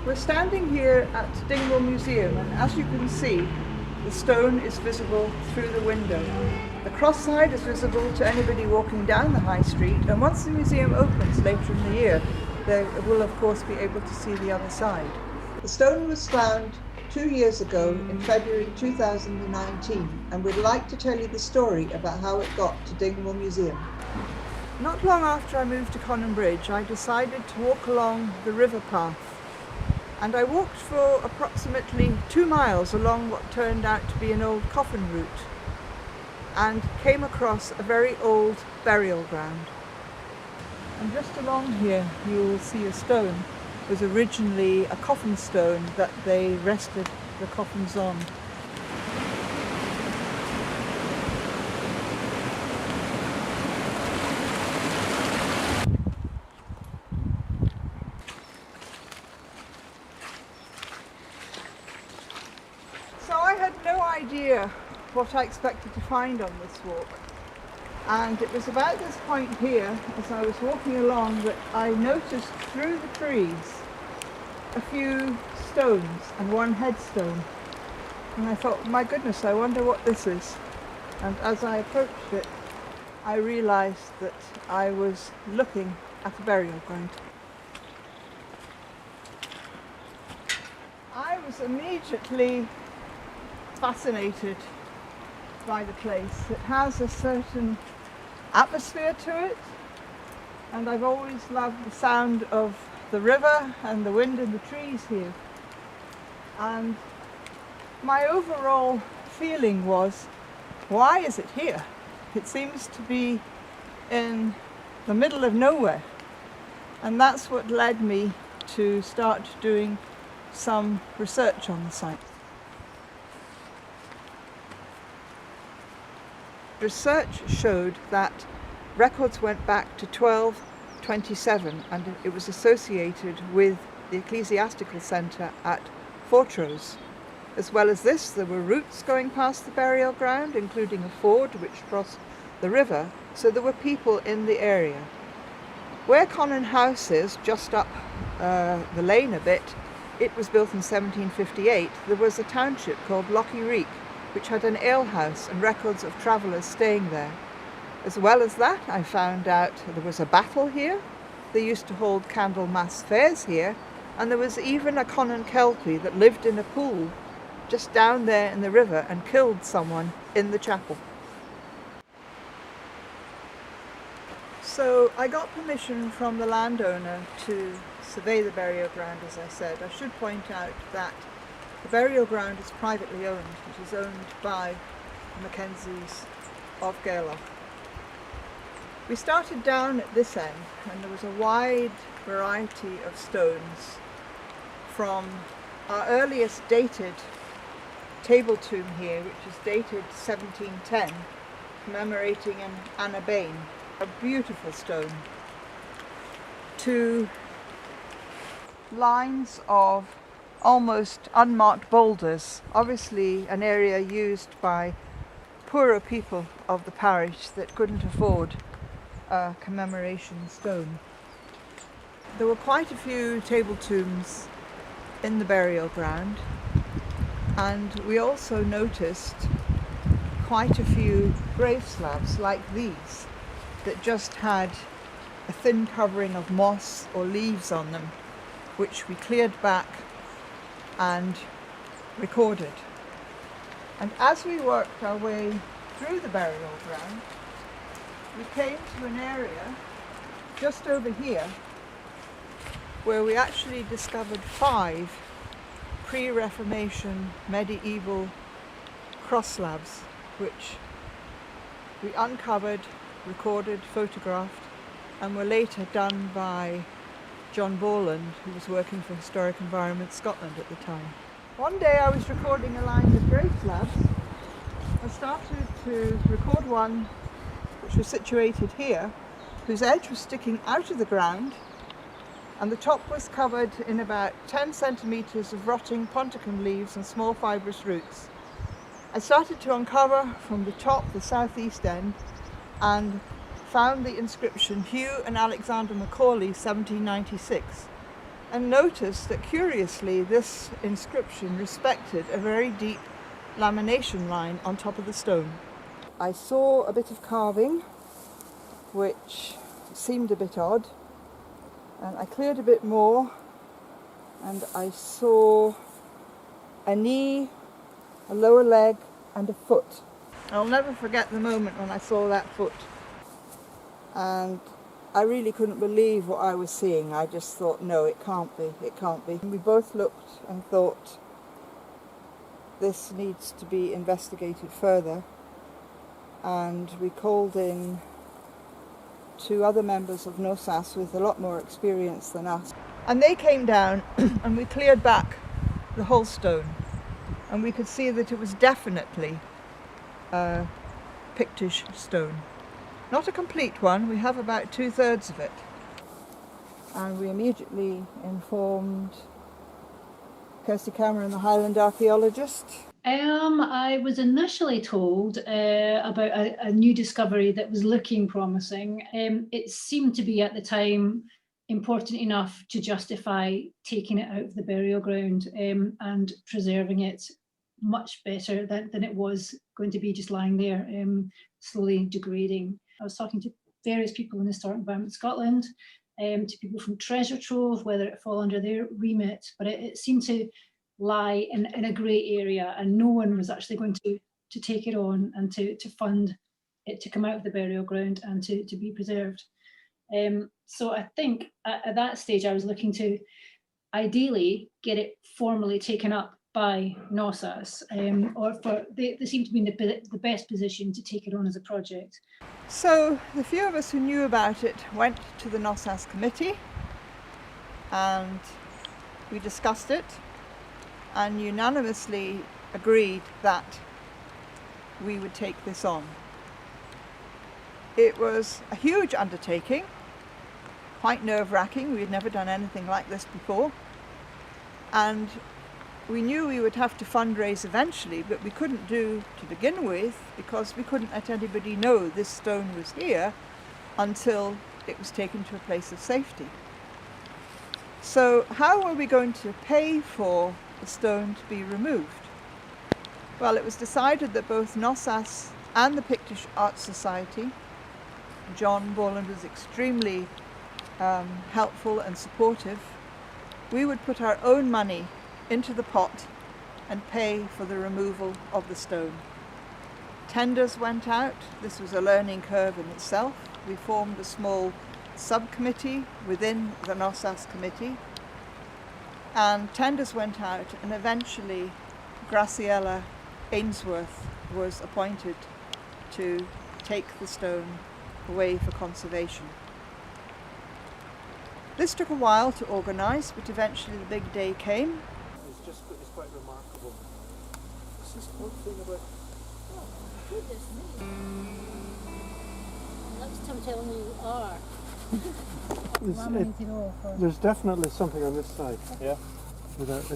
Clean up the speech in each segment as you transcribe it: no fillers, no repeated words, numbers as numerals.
We're standing here at Dingwall Museum, and as you can see, the stone is visible through the window. The cross side is visible to anybody walking down the high street, and once the museum opens later in the year, they will of course be able to see the other side. The stone was found 2 years ago in February 2019, and we'd like to tell you the story about how it got to Dingwall Museum. Not long after I moved to Conan Bridge, I decided to walk along the river path. And I walked for approximately 2 miles along what turned out to be an old coffin route, and came across a very old burial ground. And just along here you will see a stone. It was originally a coffin stone that they rested the coffins on. So I had no idea what I expected to find on this walk, and it was about this point here, as I was walking along, that I noticed through the trees a few stones and one headstone, and I thought, my goodness, I wonder what this is. And as I approached it, I realised that I was looking at a burial ground. I was immediately fascinated by the place. It has a certain atmosphere to it, and I've always loved the sound of the river and the wind in the trees here. And my overall feeling was, why is it here? It seems to be in the middle of nowhere. And that's what led me to start doing some research on the site. Research showed that records went back to 1227, and it was associated with the ecclesiastical centre at Fortrose. As well as this, there were routes going past the burial ground, including a ford which crossed the river, so there were people in the area. Where Conan House is, just up the lane a bit, it was built in 1758. There was a township called Lochie Reek, which had an alehouse and records of travellers staying there. As well as that, I found out there was a battle here. They used to hold Candlemas fairs here, and there was even a Conan Kelpie that lived in a pool just down there in the river and killed someone in the chapel. So I got permission from the landowner to survey the burial ground, as I said. I should point out that the burial ground is privately owned. It is owned by the MacInnes of Gaelloch. We started down at this end, and there was a wide variety of stones, from our earliest dated table tomb here, which is dated 1710, commemorating an Anna Bain, a beautiful stone, to lines of almost unmarked boulders, obviously an area used by poorer people of the parish that couldn't afford a commemoration stone. There were quite a few table tombs in the burial ground, and we also noticed quite a few grave slabs like these that just had a thin covering of moss or leaves on them, which we cleared back and recorded. And as we worked our way through the burial ground, we came to an area just over here where we actually discovered 5 pre-Reformation medieval cross slabs, which we uncovered, recorded, photographed, and were later done by John Borland, who was working for Historic Environment Scotland at the time. One day I was recording a line of grave slabs. I started to record one which was situated here, whose edge was sticking out of the ground, and the top was covered in about 10 centimetres of rotting ponticum leaves and small fibrous roots. I started to uncover from the top, the southeast end, and found the inscription Hugh and Alexander Macaulay 1796, and noticed that curiously this inscription respected a very deep lamination line on top of the stone. I saw a bit of carving which seemed a bit odd, and I cleared a bit more and I saw a knee, a lower leg and a foot. I'll never forget the moment when I saw that foot, and I really couldn't believe what I was seeing. I just thought, no, it can't be. And we both looked and thought, this needs to be investigated further, and we called in 2 other members of NoSAS with a lot more experience than us, and they came down and we cleared back the whole stone, and we could see that it was definitely a Pictish stone. Not a complete one, we have about 2/3 of it. And we immediately informed Kirsty Cameron, the Highland archaeologist. I was initially told about a new discovery that was looking promising. It seemed to be at the time important enough to justify taking it out of the burial ground and preserving it much better than it was going to be just lying there, slowly degrading. I was talking to various people in Historic Environment Scotland, to people from Treasure Trove, whether it fall under their remit, but it seemed to lie in a grey area, and no one was actually going to take it on and to fund it to come out of the burial ground and to be preserved. So I think at that stage I was looking to ideally get it formally taken up by NoSAS, they seem to be in the best position to take it on as a project. So the few of us who knew about it went to the NoSAS committee and we discussed it and unanimously agreed that we would take this on. It was a huge undertaking, quite nerve-wracking. We had never done anything like this before, and we knew we would have to fundraise eventually, but we couldn't do to begin with because we couldn't let anybody know this stone was here until it was taken to a place of safety. So how were we going to pay for the stone to be removed? Well, it was decided that both NoSAS and the Pictish Art Society, John Borland was extremely helpful and supportive, we would put our own money into the pot and pay for the removal of the stone. Tenders went out. This was a learning curve in itself. We formed a small subcommittee within the NoSAS committee, and tenders went out, and eventually Graciela Ainsworth was appointed to take the stone away for conservation. This took a while to organise, but eventually the big day came. It's quite remarkable. This is one thing about... Oh, goodness me. Next time tell me you are. There's definitely something on this side. Yeah. Without a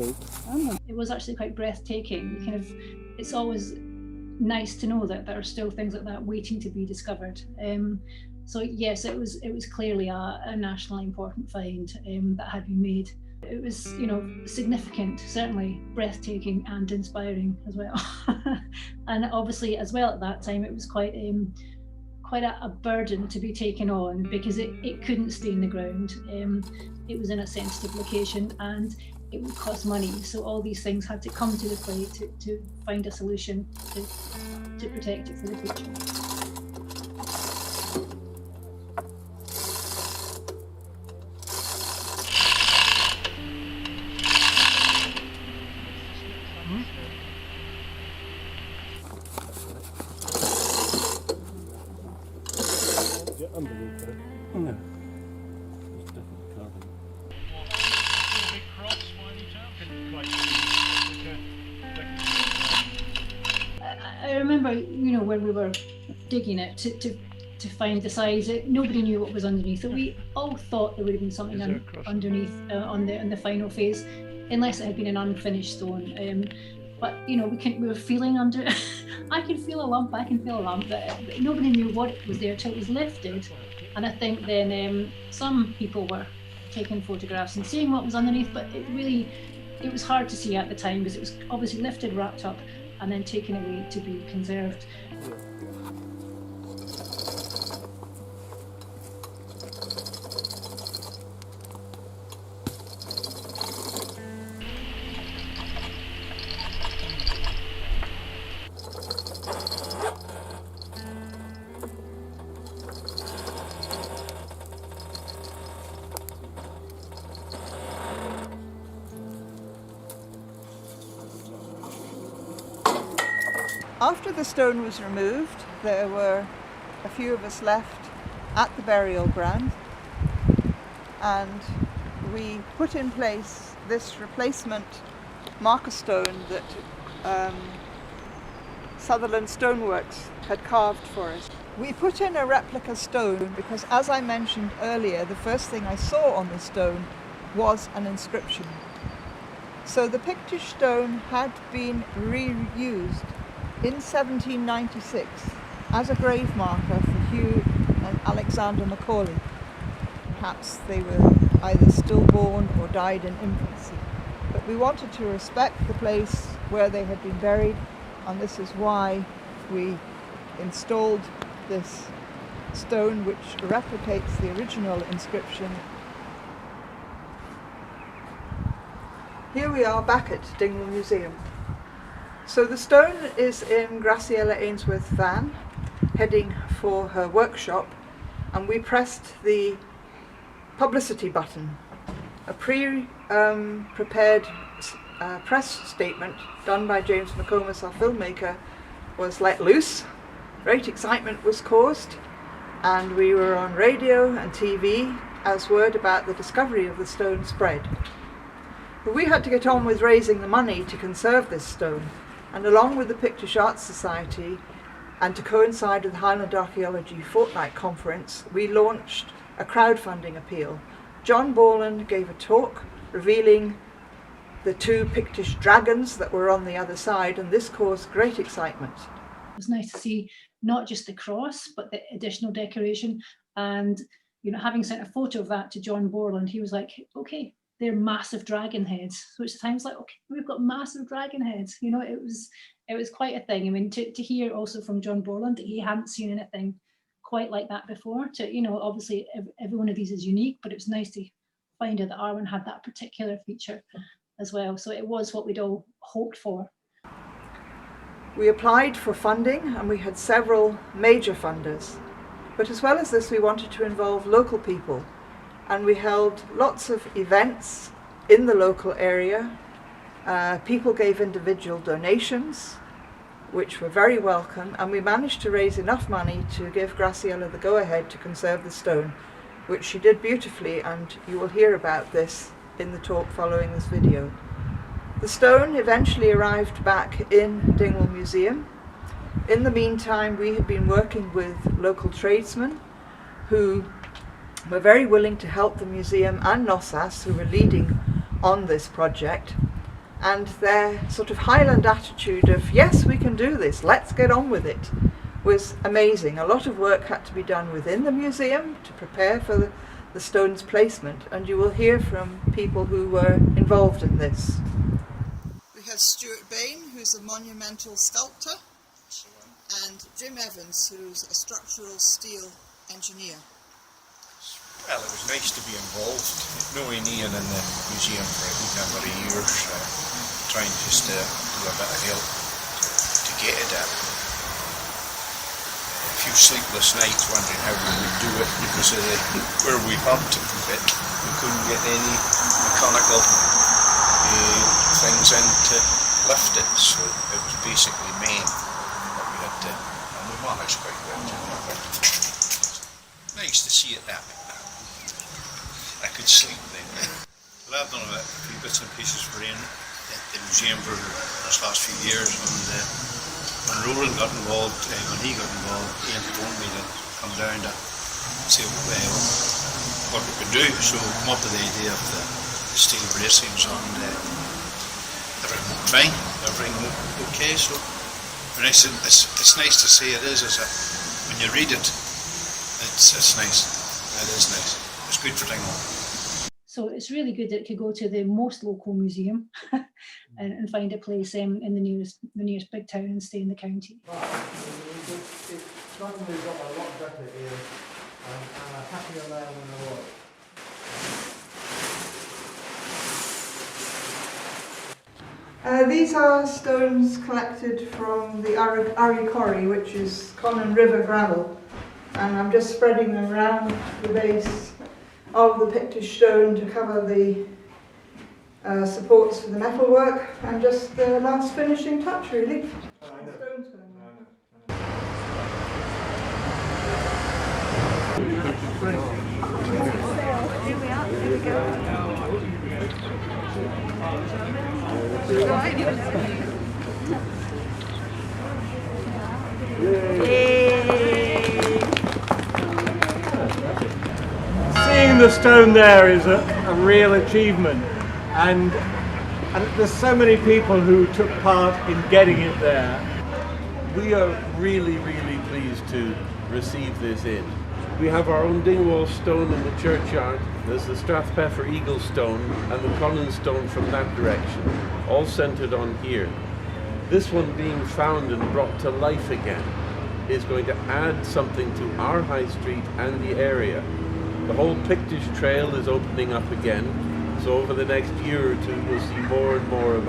doubt. It was actually quite breathtaking. It's always nice to know that there are still things like that waiting to be discovered. So yes, it was clearly a nationally important find that had been made. It was, significant, certainly breathtaking and inspiring as well. And obviously as well at that time it was quite a burden to be taken on because it couldn't stay in the ground. It was in a sensitive location and it would cost money. So all these things had to come to the plate to find a solution to protect it for the future. Underneath it. No. It's definitely carving. Big cross by any chance? Couldn't quite see. I remember, when we were digging it to find the size, nobody knew what was underneath it. We all thought there would have been something underneath on the final phase, unless it had been an unfinished stone. But we were feeling under. I can feel a lump, but nobody knew what was there till it was lifted. And I think then some people were taking photographs and seeing what was underneath, but it was hard to see at the time because it was obviously lifted, wrapped up, and then taken away to be conserved. After the stone was removed, there were a few of us left at the burial ground, and we put in place this replacement marker stone that Sutherland Stoneworks had carved for us. We put in a replica stone because, as I mentioned earlier, the first thing I saw on the stone was an inscription. So the Pictish stone had been reused in 1796 as a grave marker for Hugh and Alexander Macaulay. Perhaps they were either stillborn or died in infancy. But we wanted to respect the place where they had been buried, and this is why we installed this stone which replicates the original inscription. Here we are back at Dingwall Museum. So the stone is in Graciela Ainsworth's van, heading for her workshop, and we pressed the publicity button. A prepared press statement done by James McComas, our filmmaker, was let loose. Great excitement was caused, and we were on radio and TV as word about the discovery of the stone spread. But we had to get on with raising the money to conserve this stone, and along with the Pictish Arts Society, and to coincide with the Highland Archaeology Fortnight Conference, we launched a crowdfunding appeal. John Borland gave a talk revealing the two Pictish dragons that were on the other side, and this caused great excitement. It was nice to see not just the cross, but the additional decoration. And, having sent a photo of that to John Borland, he was like, okay, they're massive dragon heads. So it's times like, okay, we've got massive dragon heads. It was quite a thing. I mean, to hear also from John Borland that he hadn't seen anything quite like that before. Obviously every one of these is unique, but it was nice to find out that Arwen had that particular feature as well. So it was what we'd all hoped for. We applied for funding, and we had several major funders. But as well as this, we wanted to involve local people, and we held lots of events in the local area. People gave individual donations, which were very welcome, and we managed to raise enough money to give Graciela the go-ahead to conserve the stone, which she did beautifully, and you will hear about this in the talk following this video. The stone eventually arrived back in Dingwall Museum. In the meantime, we had been working with local tradesmen who were very willing to help the museum, and NoSAS, who were leading on this project, and their sort of Highland attitude of, yes, we can do this, let's get on with it, was amazing. A lot of work had to be done within the museum to prepare for the stone's placement, and you will hear from people who were involved in this. We have Stuart Bain, who's a monumental sculptor, and Jim Evans, who's a structural steel engineer. Well, it was nice to be involved, knowing Ian in the museum for a good number of years, trying just to do a bit of help to get it at. A few sleepless nights wondering how we would do it because of where we bumped it. We couldn't get any mechanical things in to lift it, so it was basically main that we had to, and we managed quite well. Nice to see it that. I could sleep then. Well, I've done a few bits and pieces for Ian at the museum for this last few years, and when Roland got involved, when he got involved, Ian phoned me to come down to see what we could do. So we come up with the idea of the steel bracings, and everything went fine, everything went okay. So it's nice to see it is, when you read it, it's nice. It is nice. It's good for Dingwall. So it's really good that it could go to the most local museum and find a place in the nearest big town and stay in the county. It's suddenly got a lot better here, and I'm happier now than I was. These are stones collected from the Archaeological, which is Conan River gravel, and I'm just spreading them around the base of the Pictish stone to cover the supports for the metalwork, and just the last finishing touch really. Here we are, here we go. Seeing the stone there is a real achievement, and there's so many people who took part in getting it there. We are really pleased to receive this in. We have our own Dingwall stone in the churchyard. There's the Strathpeffer Eagle stone and the Conan stone from that direction, all centred on here. This one being found and brought to life again is going to add something to our high street and the area. The whole Pictish trail is opening up again, so over the next year or two you'll see more and more of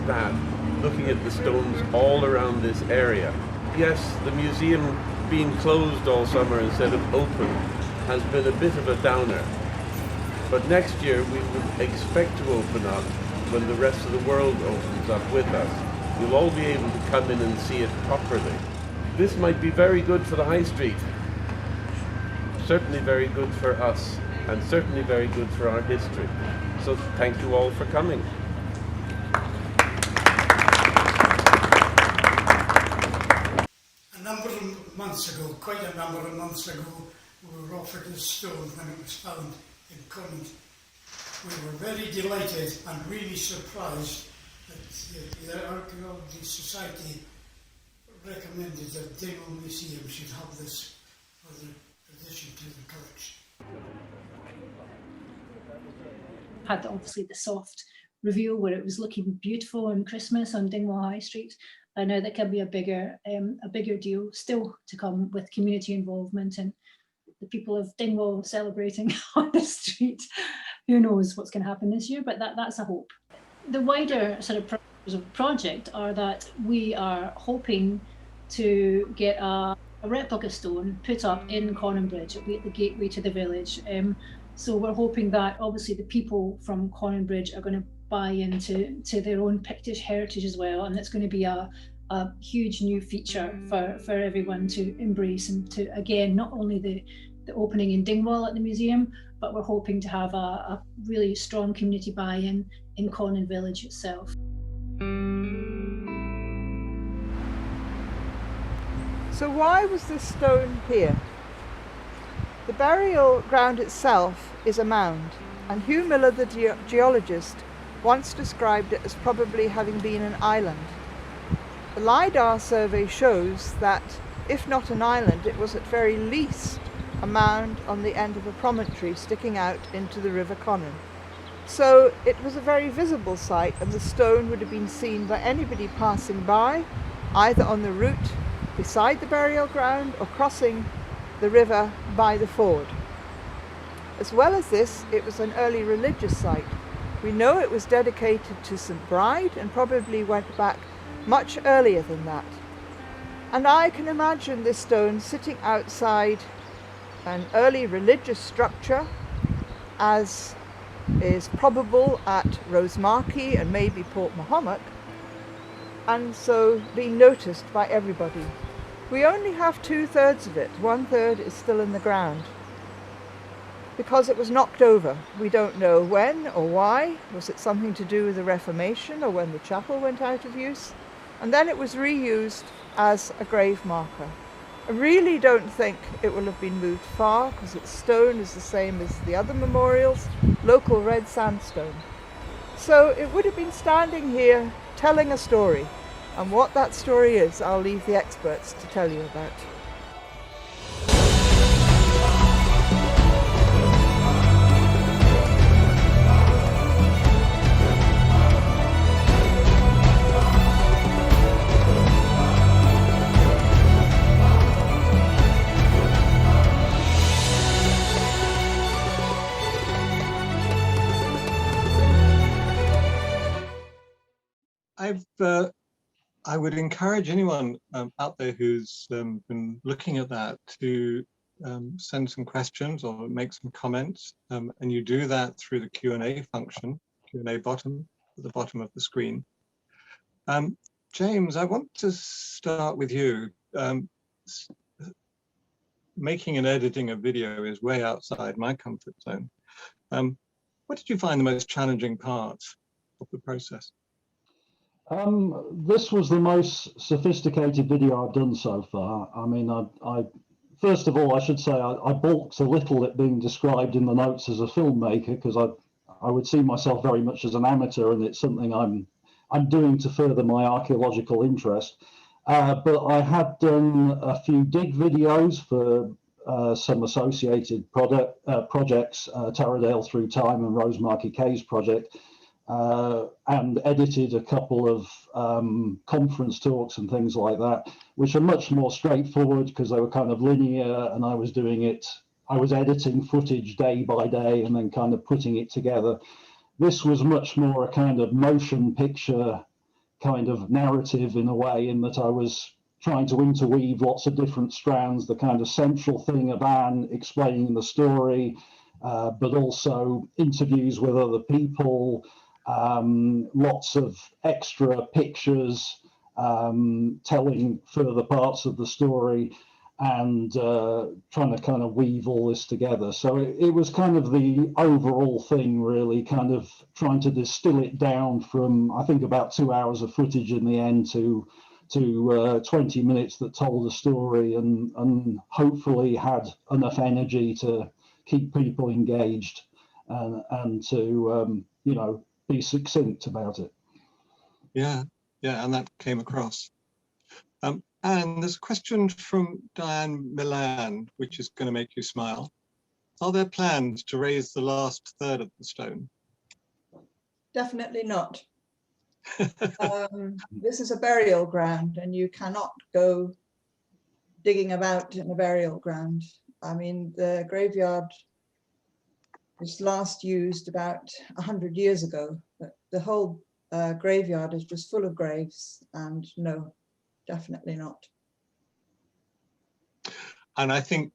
that, looking at the stones all around this area. Yes, the museum being closed all summer instead of open has been a bit of a downer. But next year we would expect to open up when the rest of the world opens up with us. You'll all be able to come in and see it properly. This might be very good for the high street. Certainly very good for us, and certainly very good for our history. So thank you all for coming. A number of months ago, quite a number of months ago, we were offered this stone when it was found in Conan. We were very delighted and really surprised that the Archaeological Society recommended that Dingwall Museum should have this for the addition to the collection. Had obviously the soft reveal where it was looking beautiful on Christmas on Dingwall High Street. I know that can be a bigger deal still to come with community involvement and the people of Dingwall celebrating on the street. Who knows what's going to happen this year, but that's a hope. The wider sort of project are that we are hoping to get a replica stone put up in Conan Bridge. It'll be at the gateway to the village. So we're hoping that obviously the people from Conan Bridge are going to buy into their own Pictish heritage as well, and it's going to be a huge new feature for everyone to embrace, and to again not only the opening in Dingwall at the museum, but we're hoping to have a really strong community buy-in in Conan Village itself. So why was this stone here? The burial ground itself is a mound, and Hugh Miller, the geologist, once described it as probably having been an island. The LiDAR survey shows that, if not an island, it was at very least a mound on the end of a promontory sticking out into the River Conan. So it was a very visible site, and the stone would have been seen by anybody passing by, either on the route beside the burial ground or crossing the river by the ford. As well as this, it was an early religious site. We know it was dedicated to St. Bride and probably went back much earlier than that. And I can imagine this stone sitting outside an early religious structure, as is probable at Rosemarkie and maybe Port Mahomet, and so being noticed by everybody. We only have 2/3 of it. 1/3 is still in the ground because it was knocked over. We don't know when or why. Was it something to do with the Reformation or when the chapel went out of use? And then it was reused as a grave marker. I really don't think it will have been moved far because its stone is the same as the other memorials, local red sandstone. So it would have been standing here telling a story. And what that story is, I'll leave the experts to tell you about. I would encourage anyone out there who's been looking at that to send some questions or make some comments, and you do that through the Q&A function, Q&A bottom at the bottom of the screen. James, I want to start with you. Making and editing a video is way outside my comfort zone. What did you find the most challenging part of the process? This was the most sophisticated video I've done so far. I mean, I first of all, I should say I balked a little at being described in the notes as a filmmaker, because I would see myself very much as an amateur, and it's something I'm doing to further my archaeological interest. But I had done a few dig videos for some associated projects, Taradale Through Time and Rosemarkie Caves project, and edited a couple of conference talks and things like that, which are much more straightforward because they were kind of linear, and I was editing footage day by day and then kind of putting it together. This was much more a kind of motion picture kind of narrative in a way, in that I was trying to interweave lots of different strands, the kind of central thing of Anne explaining the story, but also interviews with other people, lots of extra pictures telling further parts of the story, and trying to kind of weave all this together. So it was kind of the overall thing, really, kind of trying to distill it down from, I think, about 2 hours of footage in the end to 20 minutes that told a story, and hopefully had enough energy to keep people engaged and to, you know, be succinct about it. Yeah, and that came across. And there's a question from Diane Milan, which is going to make you smile. Are there plans to raise the last third of the stone? Definitely not. This is a burial ground, and you cannot go digging about in a burial ground. I mean, the graveyard was last used about 100 years ago, but the whole graveyard is just full of graves, and no, definitely not. And I think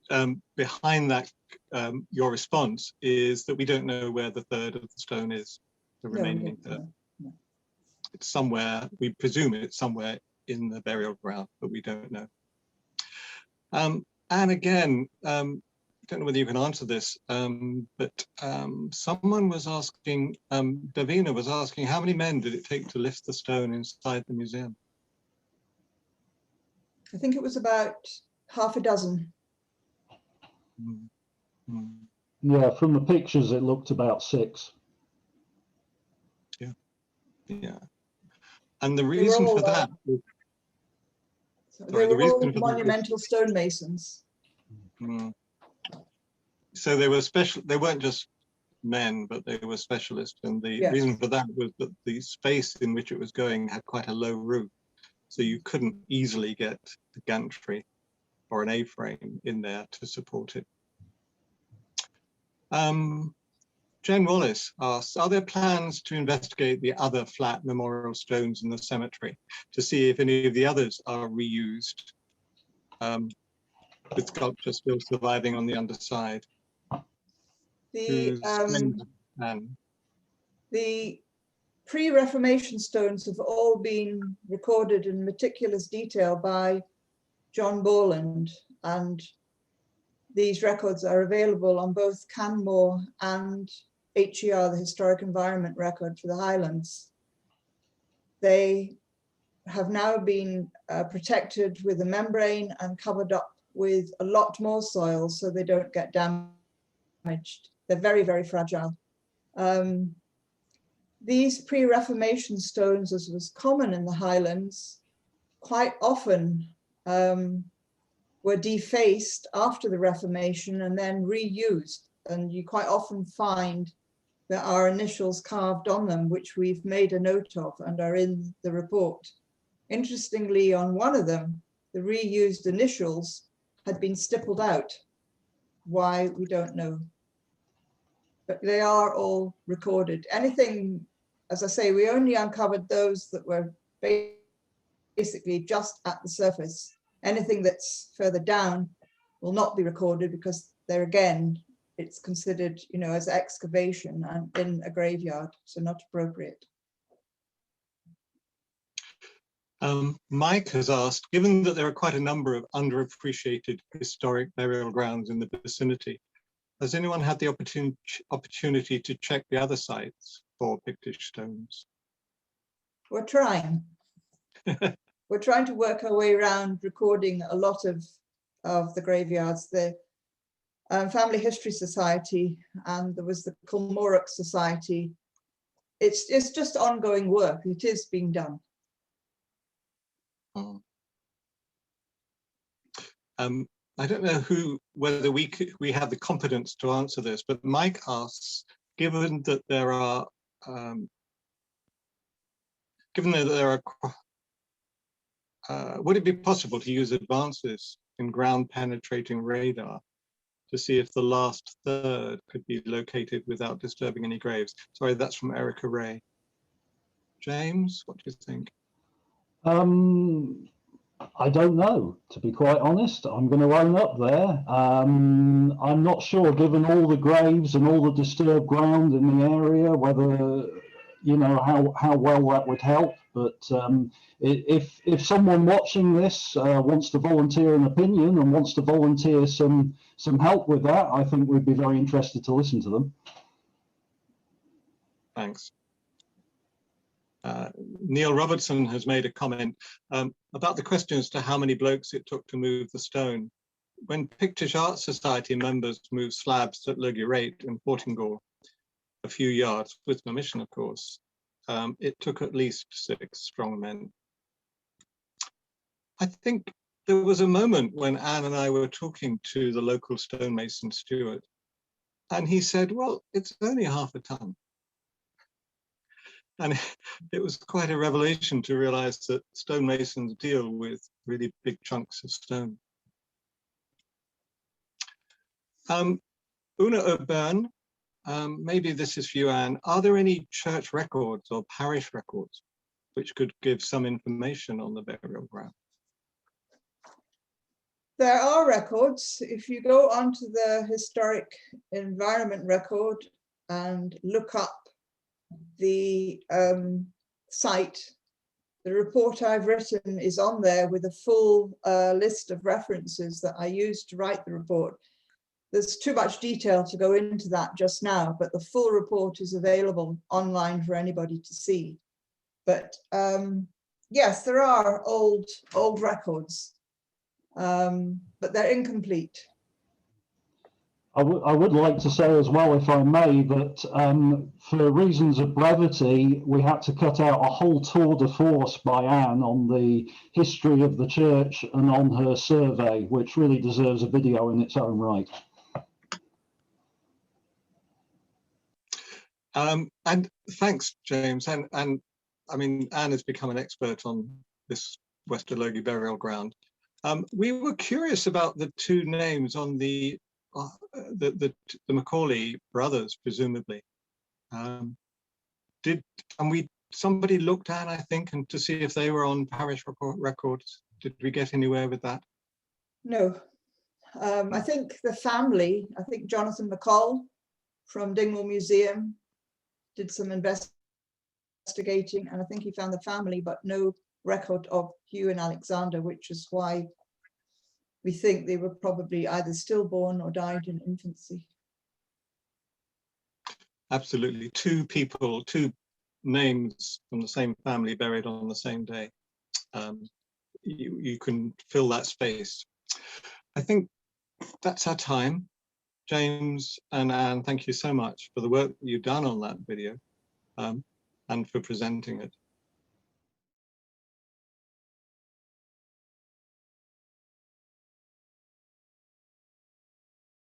behind that, your response is that we don't know where the third of the stone is, the remaining third. No. It's somewhere, we presume it's somewhere in the burial ground, but we don't know. And again, I don't know whether you can answer this, but someone was asking, Davina was asking, how many men did it take to lift the stone inside the museum? I think it was about half a dozen. Yeah, from the pictures it looked about 6. Yeah. And the reason for that was, they were all monumental stonemasons. So they were special, they weren't just men, but they were specialists, and the reason for that was that the space in which it was going had quite a low roof, so you couldn't easily get a gantry or an A-frame in there to support it. Jen Wallace asks, are there plans to investigate the other flat memorial stones in the cemetery to see if any of the others are reused, with sculpture still surviving on the underside? The pre-Reformation stones have all been recorded in meticulous detail by John Borland, and these records are available on both Canmore and HER, the Historic Environment Record for the Highlands. They have now been protected with a membrane and covered up with a lot more soil so they don't get damaged. They're very, very fragile. These pre-Reformation stones, as was common in the Highlands, quite often were defaced after the Reformation and then reused. And you quite often find there are initials carved on them, which we've made a note of and are in the report. Interestingly, on one of them, the reused initials had been stippled out. Why, we don't know. But they are all recorded. Anything as I say, we only uncovered those that were basically just at the surface. Anything that's further down will not be recorded because there again, it's considered, you know, as excavation and in a graveyard, so not appropriate. Mike has asked, given that there are quite a number of underappreciated historic burial grounds in the vicinity, has anyone had the opportunity to check the other sites for Pictish stones? We're trying. We're trying to work our way around recording a lot of the graveyards. The Family History Society, and there was the Kilmorach Society. It's just ongoing work. It is being done. I don't know whether we have the competence to answer this, but Mike asks, given that there are would it be possible to use advances in ground penetrating radar to see if the last third could be located without disturbing any graves? Sorry, that's from Erica Ray. James, what do you think? I don't know, to be quite honest. I'm going to own up there. I'm not sure, given all the graves and all the disturbed ground in the area, whether, you know, how well that would help. But if someone watching this wants to volunteer an opinion and wants to volunteer some help with that, I think we'd be very interested to listen to them. Thanks. Neil Robertson has made a comment about the question as to how many blokes it took to move the stone. When Pictish Art Society members moved slabs at Lugurate in Portingal, a few yards, with permission of course, it took at least 6 strong men. I think there was a moment when Anne and I were talking to the local stonemason Stuart, and he said, well, it's only half a ton. And it was quite a revelation to realize that stonemasons deal with really big chunks of stone. Una O'Byrne, maybe this is for you, Anne. Are there any church records or parish records which could give some information on the burial ground? There are records. If you go onto the historic environment record and look up the site, the report I've written is on there with a full list of references that I used to write the report. There's too much detail to go into that just now, but the full report is available online for anybody to see. But yes, there are old records, but they're incomplete. I would like to say as well, if I may, that for reasons of brevity, we had to cut out a whole tour de force by Anne on the history of the church and on her survey, which really deserves a video in its own right. And thanks, James. And I mean, Anne has become an expert on this Wester Logie burial ground. We were curious about the 2 names on the Macaulay brothers, presumably. Somebody looked at, I think, and to see if they were on parish records. Did we get anywhere with that? No. I think the family, I think Jonathan McCall from Dingwall Museum did some investigating, and I think he found the family, but no record of Hugh and Alexander, which is why we think they were probably either stillborn or died in infancy. Absolutely. 2 people, 2 names from the same family buried on the same day. You can fill that space. I think that's our time. James and Anne, thank you so much for the work that you've done on that video and for presenting it.